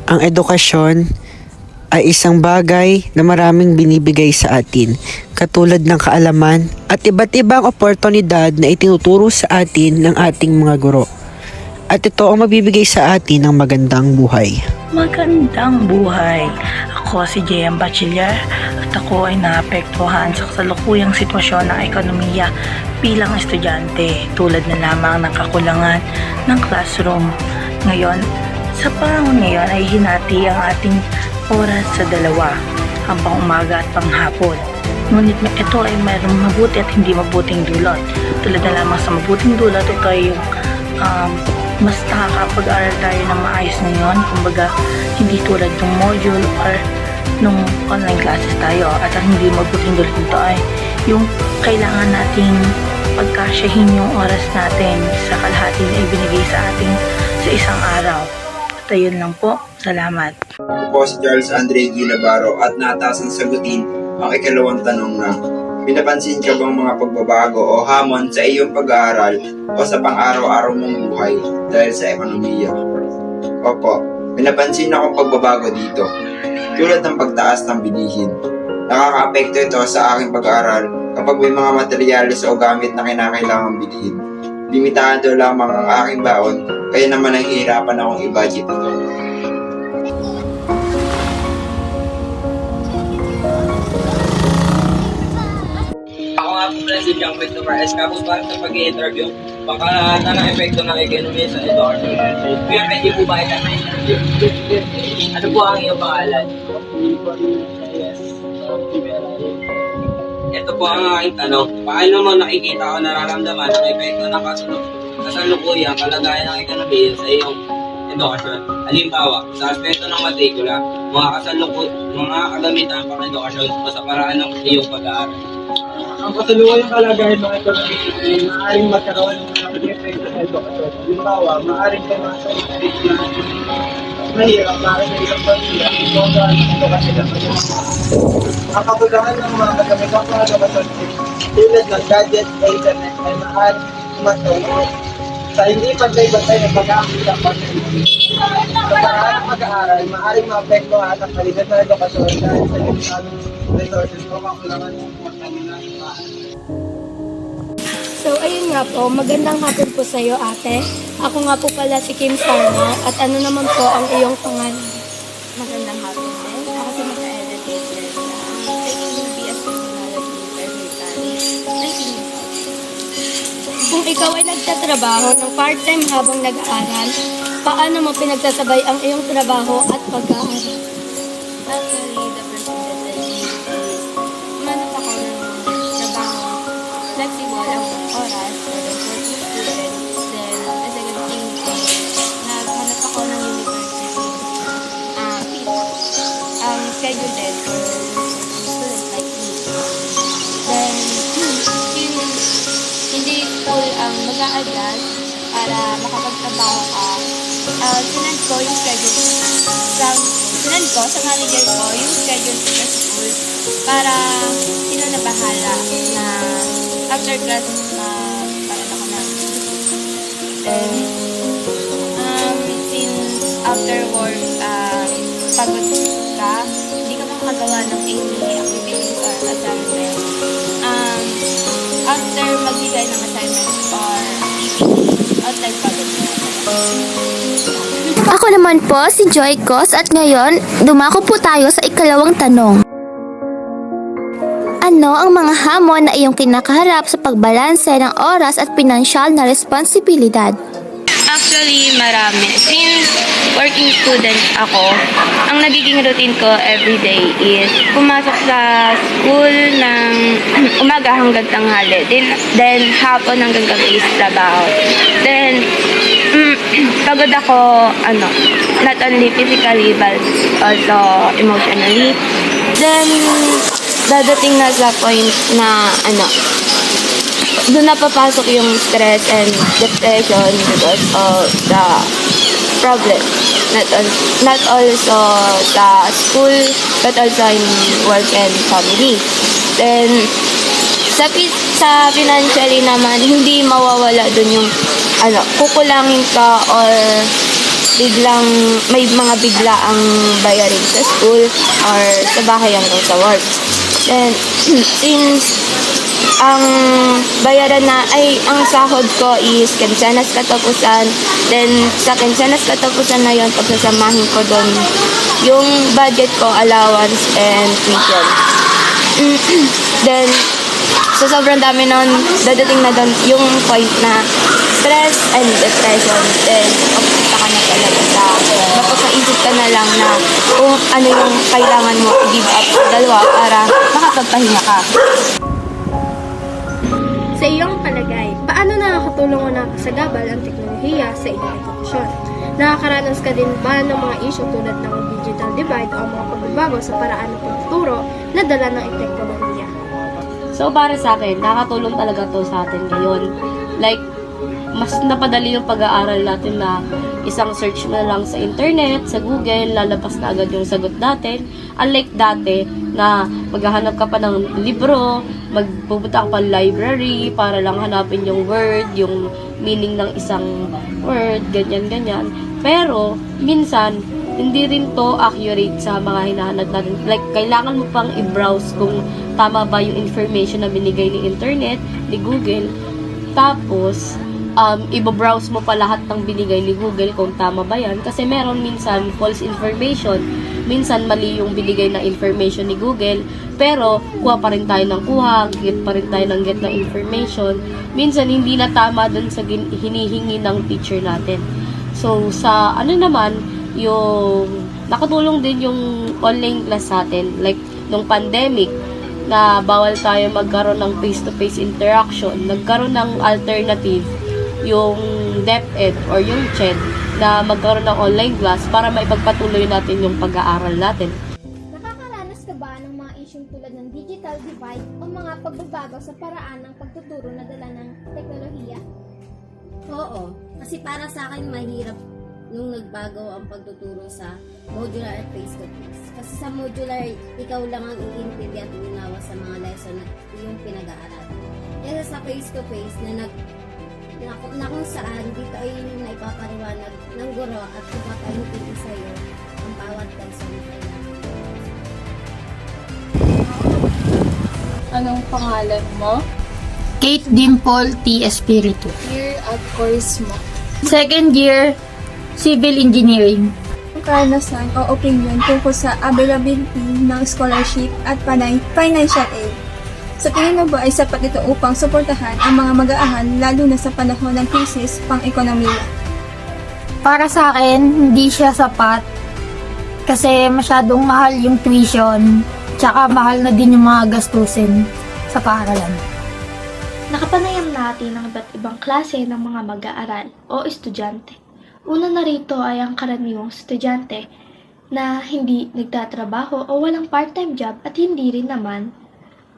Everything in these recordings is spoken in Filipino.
Ang edukasyon ay isang bagay na maraming binibigay sa atin, katulad ng kaalaman at iba't ibang oportunidad na itinuturo sa atin ng ating mga guro. At ito ang mabibigay sa atin ng magandang buhay. Magandang buhay! Ako si J.M. Bachiller at ako ay naapektuhan sa kasalukuyang sitwasyon ng ekonomiya bilang estudyante, tulad na lamang ng kakulangan ng classroom. Ngayon, sa panahon ngayon ay hinati ang ating oras sa dalawa, ang pang-umaga at panghapon. Ngunit ito ay mayroong mabuti at hindi mabuting dulot. Tulad na lamang sa mabuting dulot, ito ay yung mas nakakapag-aral tayo ng maayos ngayon. Kumbaga, hindi tulad ng module or nung online classes tayo. At ang hindi mabuting dulot nito ay yung kailangan nating pagkasyahin yung oras natin sa kalahati na ibinigay sa atin sa isang araw. At ayun lang po. Salamat. Ako po si Charles Andre G. Navarro at natasang sagutin ang ikalawang tanong na pinapansin ka bang mga pagbabago o hamon sa iyong pag-aaral o sa pang-araw-araw mong buhay dahil sa ekonomiya? Opo, pinapansin akong pagbabago dito. Tulad ng pagtaas ng bilihin. Nakaka-apekto ito sa aking pag-aaral kapag may mga materyales o gamit na kinakailangang bilhin. Limitado lamang ang aking baon, kaya naman nahihirapan akong i-budget ito. Ako nga po pala si John Christopher S. Kapos para sa pag-i-interview, baka ng epekto ng ekonomiya sa education. Kuya, pwede po ba ito na interview? Ano po ang iyong pangalan? Ito po ang aking tanong. Paano mo nakikita o nararamdaman ang epekto ng kasalukuyang kalagayan ng ekonomiya sa iyong edukasyon? Halimbawa, sa aspeto ng matrikula, mga kagamitan pang edukasyon o sa paraan ng iyong pag-aaral. Ang kasalukuyang kalagayan ng ekonomiya ay maaaring magkaroon ng mga epekto sa edukasyon. Halimbawa, maaaring pumasa ng curriculum mahirap para sa isang pamilya kung saan ang edukasyon ng ang kakulangan ng mga kagamitang mga edukasyon tulad ng gadget o internet ay maaaring matulog sa hindi pantay-bantay ng pag-aakit ng pamilya. Sa paraan ng pag-aaral, maaaring maapektuhan ang kalidad ng edukasyon dahil sa limitadong resources o kakulangan ng pagkaminang. So, ayun nga po, magandang hapon po sa iyo, ate. Ako nga po pala si Kim Sarno at ano naman po ang iyong pangalan? Magandang hapon din. Ako si Micaela Daisler na taking BS Technology Intermediary 19 years old. Kung ikaw ay nagtatrabaho ng part-time habang nag-aaral, paano mo pinagtasabay ang iyong trabaho at pag-aaral? Actually, the first thing that I did is manap ako ng trabaho. Flexible ang oras for the working students. Then, the second thing is naghanap ako ng university schedule din for students like me. Then, hindi school ang mag-a-adjust para makapagtrabaho ka. Sinend ko yung schedule sinend ko sa manager ko yung schedule sa school para sino na bahala na after class para ako na. Then, since after work, pagod ka, hindi ka makagawa ng any activities or assignment. After magbigay ng assignments or outside pagod ka. Ako naman po si Joy Cos at ngayon, dumako po tayo sa ikalawang tanong. Ano ang mga hamon na iyong kinakaharap sa pagbalanse ng oras at pinansyal na responsibilidad? Actually, marami. Since working student ako, ang nagiging routine ko everyday is pumasok sa school ng umaga hanggang tanghali. Then hapon hanggang gabi is trabaho. Then, pagod ako, not only physically but also emotionally. Then, dadating na sa point na, doon na papasok yung stress and depression because of the problem. Not also sa school, but also in work and family. Then, sa financially naman, hindi mawawala dun yung, kukulangin ka or may mga bigla ang bayarin sa school or sa bahay hanggang sa work. Then, since ang bayaran ang sahod ko is kinsenas katapusan, then sa kinsenas katapusan na yon pagsasamahin ko doon yung budget ko, allowance, and tuition. Then, sa sobrang dami nun, dadating na doon yung point na stress and depression. Then, mapupunta ka na talaga sa, mapapaisip ka na lang na kung ano yung kailangan mo i-give up sa dalawa para makapagpahinga ka. Sa iyong palagay, paano nakakatulong o nakakasagabal ang teknolohiya sa iyong edukasyon? Nakakaranas ka din ba ng mga issue tulad ng digital divide o mga pagbabago sa paraan ng pagtuturo na dala ng teknolohiya? So, para sa akin, nakakatulong talaga to sa atin ngayon. Like, mas napadali yung pag-aaral natin na isang search na lang sa internet, sa Google, lalabas na agad yung sagot natin. Unlike dati, na maghahanap ka pa ng libro, magpupunta ka pa library para lang hanapin yung word, yung meaning ng isang word, ganyan-ganyan. Pero, minsan, hindi rin to accurate sa mga hinahanap natin. Like, kailangan mo pang i-browse kung tama ba yung information na binigay ni internet, ni Google. Tapos, i-browse mo pa lahat ng binigay ni Google kung tama ba yan. Kasi meron minsan false information. Minsan mali yung binigay na information ni Google. Pero, kuha pa rin tayo ng kuha, get pa rin tayo ng get na information. Minsan, hindi na tama dun sa hinihingi ng teacher natin. So, sa ano naman, yung nakatulong din yung online class sa atin. Like, nung pandemic, na bawal tayo magkaroon ng face-to-face interaction, nagkaroon ng alternative, yung DepEd or yung CHED, na magkaroon ng online class para maipagpatuloy natin yung pag-aaral natin. Nakakaranas ka ba ng mga isyong tulad ng digital divide o mga pagbabago sa paraan ng pagtuturo na dala ng teknolohiya? Oo, kasi para sa akin mahirap nung nagbago ang pagtuturo sa modular at face-to-face. Kasi sa modular, ikaw lang ang iintindi at unawa sa mga lesson na yung pinag-aaral. Kaya sa face-to-face na kung saan dito ay naipapaliwanag ng guro at ipapaintindi sa'yo ang bawat lesson na kailangan. Anong pangalan mo? Kate Dimple T. Espiritu. Year at course mo? Second year, Civil Engineering. Ang karanasan o opinion tungkol sa availability ng scholarship at financial aid. Sa tingin mo ba ay sapat ito upang suportahan ang mga mag-aaral lalo na sa panahon ng krisis pang-ekonomiya? Para sa akin, hindi siya sapat kasi masyadong mahal yung tuition tsaka mahal na din yung mga gastusin sa paaralan. Nakapanayam natin ang iba't ibang klase ng mga mag-aaral o estudyante. Una na rito ay ang karaniwang estudyante na hindi nagtatrabaho o walang part-time job at hindi rin naman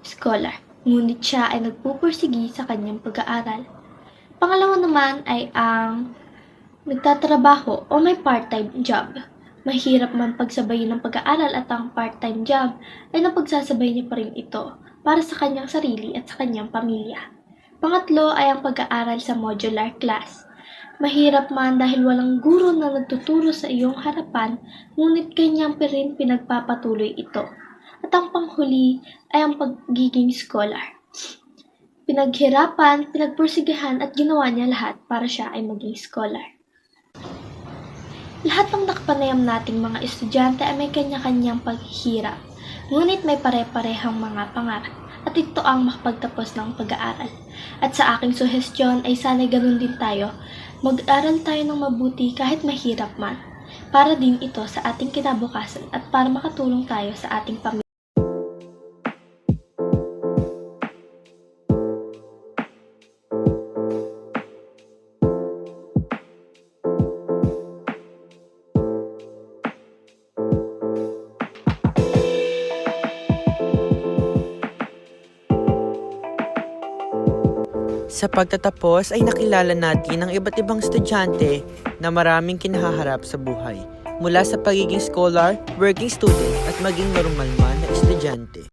scholar. Ngunit siya ay nagpupursigi sa kanyang pag-aaral. Pangalawa naman ay ang nagtatrabaho o may part-time job. Mahirap man pagsabayin ng pag-aaral at ang part-time job ay napagsasabay niya pa rin ito para sa kanyang sarili at sa kanyang pamilya. Pangatlo ay ang pag-aaral sa modular class. Mahirap man dahil walang guro na nagtuturo sa iyong harapan, ngunit kanyang pa rin pinagpapatuloy ito. At ang panghuli ay ang pagiging scholar. Pinaghirapan, pinagpursigahan at ginawa niya lahat para siya ay maging scholar. Lahat ng nakapanayam nating mga estudyante ay may kanya-kanyang paghihirap, ngunit may pare-parehang mga pangarap. At ito ang makapagtapos ng pag-aaral. At sa aking suhestyon ay sana'y ganun din tayo. Mag-aral tayo ng mabuti kahit mahirap man. Para din ito sa ating kinabukasan at para makatulong tayo sa ating pamilya. Sa pagtatapos ay nakilala natin ang iba't ibang estudyante na maraming kinahaharap sa buhay, mula sa pagiging scholar, working student at maging normal man na estudyante.